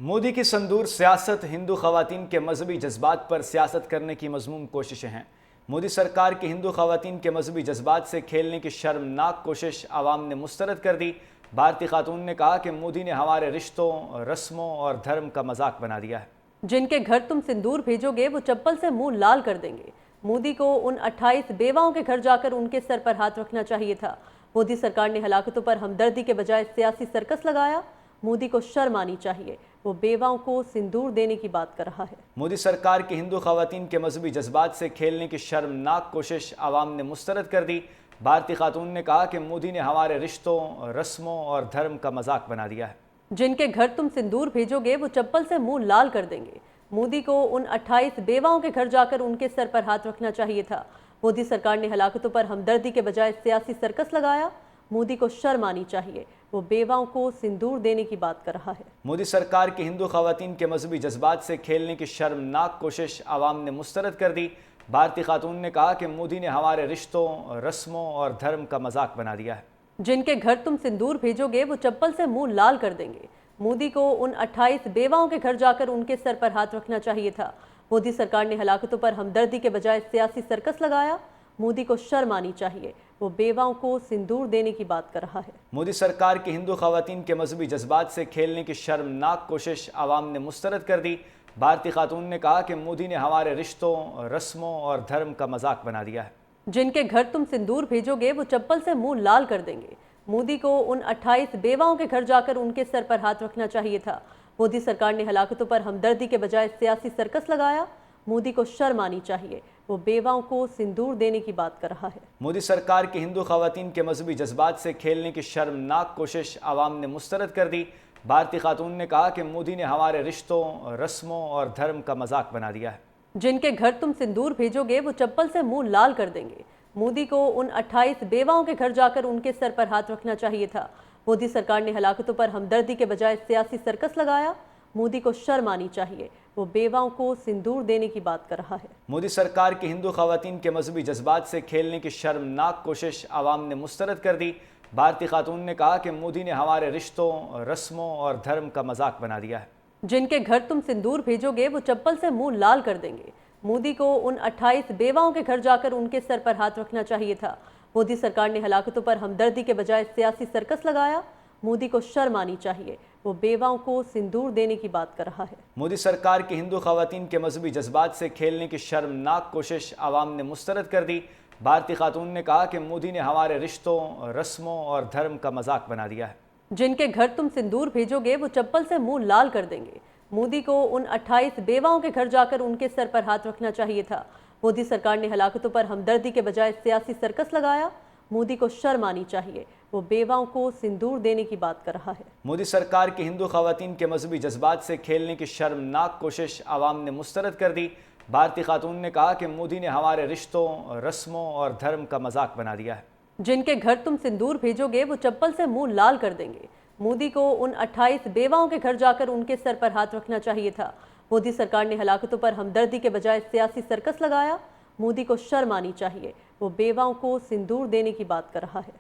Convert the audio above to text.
مودی کی صندور سیاست ہندو خواتین کے مذہبی جذبات پر سیاست کرنے کی مذموم کوششیں ہیں۔ مودی سرکار کی ہندو خواتین کے مذہبی جذبات سے کھیلنے کی شرمناک کوشش عوام نے مسترد کر دی۔ بھارتی خاتون نے کہا کہ مودی نے ہمارے رشتوں، رسموں اور دھرم کا مذاق بنا دیا ہے۔ جن کے گھر تم سندور بھیجو گے وہ چپل سے منہ لال کر دیں گے۔ مودی کو ان 28 بیواؤں کے گھر جا کر ان کے سر پر ہاتھ رکھنا چاہیے تھا۔ مودی سرکار نے ہلاکتوں پر ہمدردی کے بجائے سیاسی سرکس لگایا۔ مودی کو شرم آنی چاہیے، وہ بیواؤں کو سندور دینے کی بات کر رہا ہے۔ مودی سرکار کی ہندو خواتین کے مذہبی جذبات سے کھیلنے کی شرمناک کوشش عوام نے مسترد کر دی۔ بھارتی خاتون نے کہا کہ مودی نے ہمارے رشتوں، رسموں اور دھرم کا مذاق بنا دیا ہے۔ جن کے گھر تم سندور بھیجو گے وہ چپل سے منہ لال کر دیں گے۔ مودی کو ان 28 بیواؤں کے گھر جا کر ان کے سر پر ہاتھ رکھنا چاہیے تھا۔ مودی سرکار نے ہلاکتوں پر ہمدردی کے بجائے سیاسی سرکس لگایا۔ مودی کو شرم آنی چاہیے، وہ بیواؤں کو سندور دینے کی بات کر رہا ہے۔ مودی سرکار کی ہندو خواتین کے مذہبی جذبات سے کھیلنے کی شرمناک کوشش عوام نے مسترد کر دی۔ بھارتی خاتون نے کہا کہ مودی نے ہمارے رشتوں، رسموں اور دھرم کا مذاق بنا دیا ہے۔ جن کے گھر تم سندور بھیجو گے وہ چپل سے منہ لال کر دیں گے۔ مودی کو ان 28 بیواؤں کے گھر جا کر ان کے سر پر ہاتھ رکھنا چاہیے تھا۔ مودی سرکار نے ہلاکتوں پر ہمدردی کے بجائے سیاسی سرکس لگایا۔ مودی کو شرم آنی چاہیے، وہ بیواؤں کو سندور دینے کی بات کر رہا ہے۔ مودی سرکار کی ہندو خواتین کے مذہبی جذبات سے کھیلنے کی شرمناک کوشش عوام نے مسترد کر دی۔ بھارتی خاتون نے کہا کہ مودی نے ہمارے رشتوں، رسموں اور دھرم کا مذاق بنا دیا ہے۔ جن کے گھر تم سندور بھیجو گے وہ چپل سے منہ لال کر دیں گے۔ مودی کو ان 28 بیواؤں کے گھر جا کر ان کے سر پر ہاتھ رکھنا چاہیے تھا۔ مودی سرکار نے ہلاکتوں پر ہمدردی کے بجائے سیاسی سرکس لگایا۔ مودی کو شرم آنی چاہیے، وہ بیواؤں کو سندور دینے کی بات کر رہا ہے۔ مودی سرکار کی ہندو خواتین کے مذہبی جذبات سے کھیلنے کی شرمناک کوشش عوام نے مسترد کر دی۔ بھارتی خاتون نے کہا کہ مودی نے ہمارے رشتوں، رسموں اور دھرم کا مذاق بنا دیا ہے۔ جن کے گھر تم سندور بھیجو گے وہ چپل سے منہ لال کر دیں گے۔ مودی کو ان 28 بیواؤں کے گھر جا کر ان کے سر پر ہاتھ رکھنا چاہیے تھا۔ مودی سرکار نے ہلاکتوں پر ہمدردی کے بجائے سیاسی سرکس لگایا۔ مودی کو شرم آنی چاہیے، وہ بیواؤں کو سندور دینے کی بات کر رہا ہے۔ مودی سرکار کی ہندو خواتین کے مذہبی جذبات سے کھیلنے کی شرمناک کوشش عوام نے مسترد کر دی۔ بھارتی خاتون نے کہا کہ مودی نے ہمارے رشتوں، رسموں اور دھرم کا مذاق بنا دیا ہے۔ جن کے گھر تم سندور بھیجو گے وہ چپل سے منہ لال کر دیں گے۔ مودی کو ان 28 بیواؤں کے گھر جا کر ان کے سر پر ہاتھ رکھنا چاہیے تھا۔ مودی سرکار نے ہلاکتوں پر ہمدردی کے بجائے سیاسی سرکس لگایا۔ مودی کو شرم آنی چاہیے، وہ بیواؤں کو سندور دینے کی بات کر رہا ہے۔ مودی سرکار کی ہندو خواتین کے مذہبی جذبات سے کھیلنے کی شرمناک کوشش عوام نے مسترد کر دی۔ بھارتی خاتون نے کہا کہ مودی نے ہمارے رشتوں، رسموں اور دھرم کا مذاق بنا دیا ہے۔ جن کے گھر تم سندور بھیجو گے وہ چپل سے منہ لال کر دیں گے۔ مودی کو ان 28 بیواؤں کے گھر جا کر ان کے سر پر ہاتھ رکھنا چاہیے تھا۔ مودی سرکار نے ہلاکتوں پر ہمدردی کے بجائے سیاسی سرکس لگایا۔ مودی کو شرم آنی چاہیے، وہ بیواؤں کو سندور دینے کی بات کر رہا ہے۔ مودی سرکار کی ہندو خواتین کے مذہبی جذبات سے کھیلنے کی شرمناک کوشش عوام نے مسترد کر دی۔ بھارتی خاتون نے کہا کہ مودی نے ہمارے رشتوں، رسموں اور دھرم کا مذاق بنا دیا ہے۔ جن کے گھر تم سندور بھیجو گے وہ چپل سے منہ لال کر دیں گے۔ مودی کو ان 28 بیواؤں کے گھر جا کر ان کے سر پر ہاتھ رکھنا چاہیے تھا۔ مودی سرکار نے ہلاکتوں پر ہمدردی کے بجائے سیاسی سرکس لگایا۔ مودی کو شرم آنی چاہیے، وہ بیواؤں کو سندور دینے کی بات کر رہا ہے۔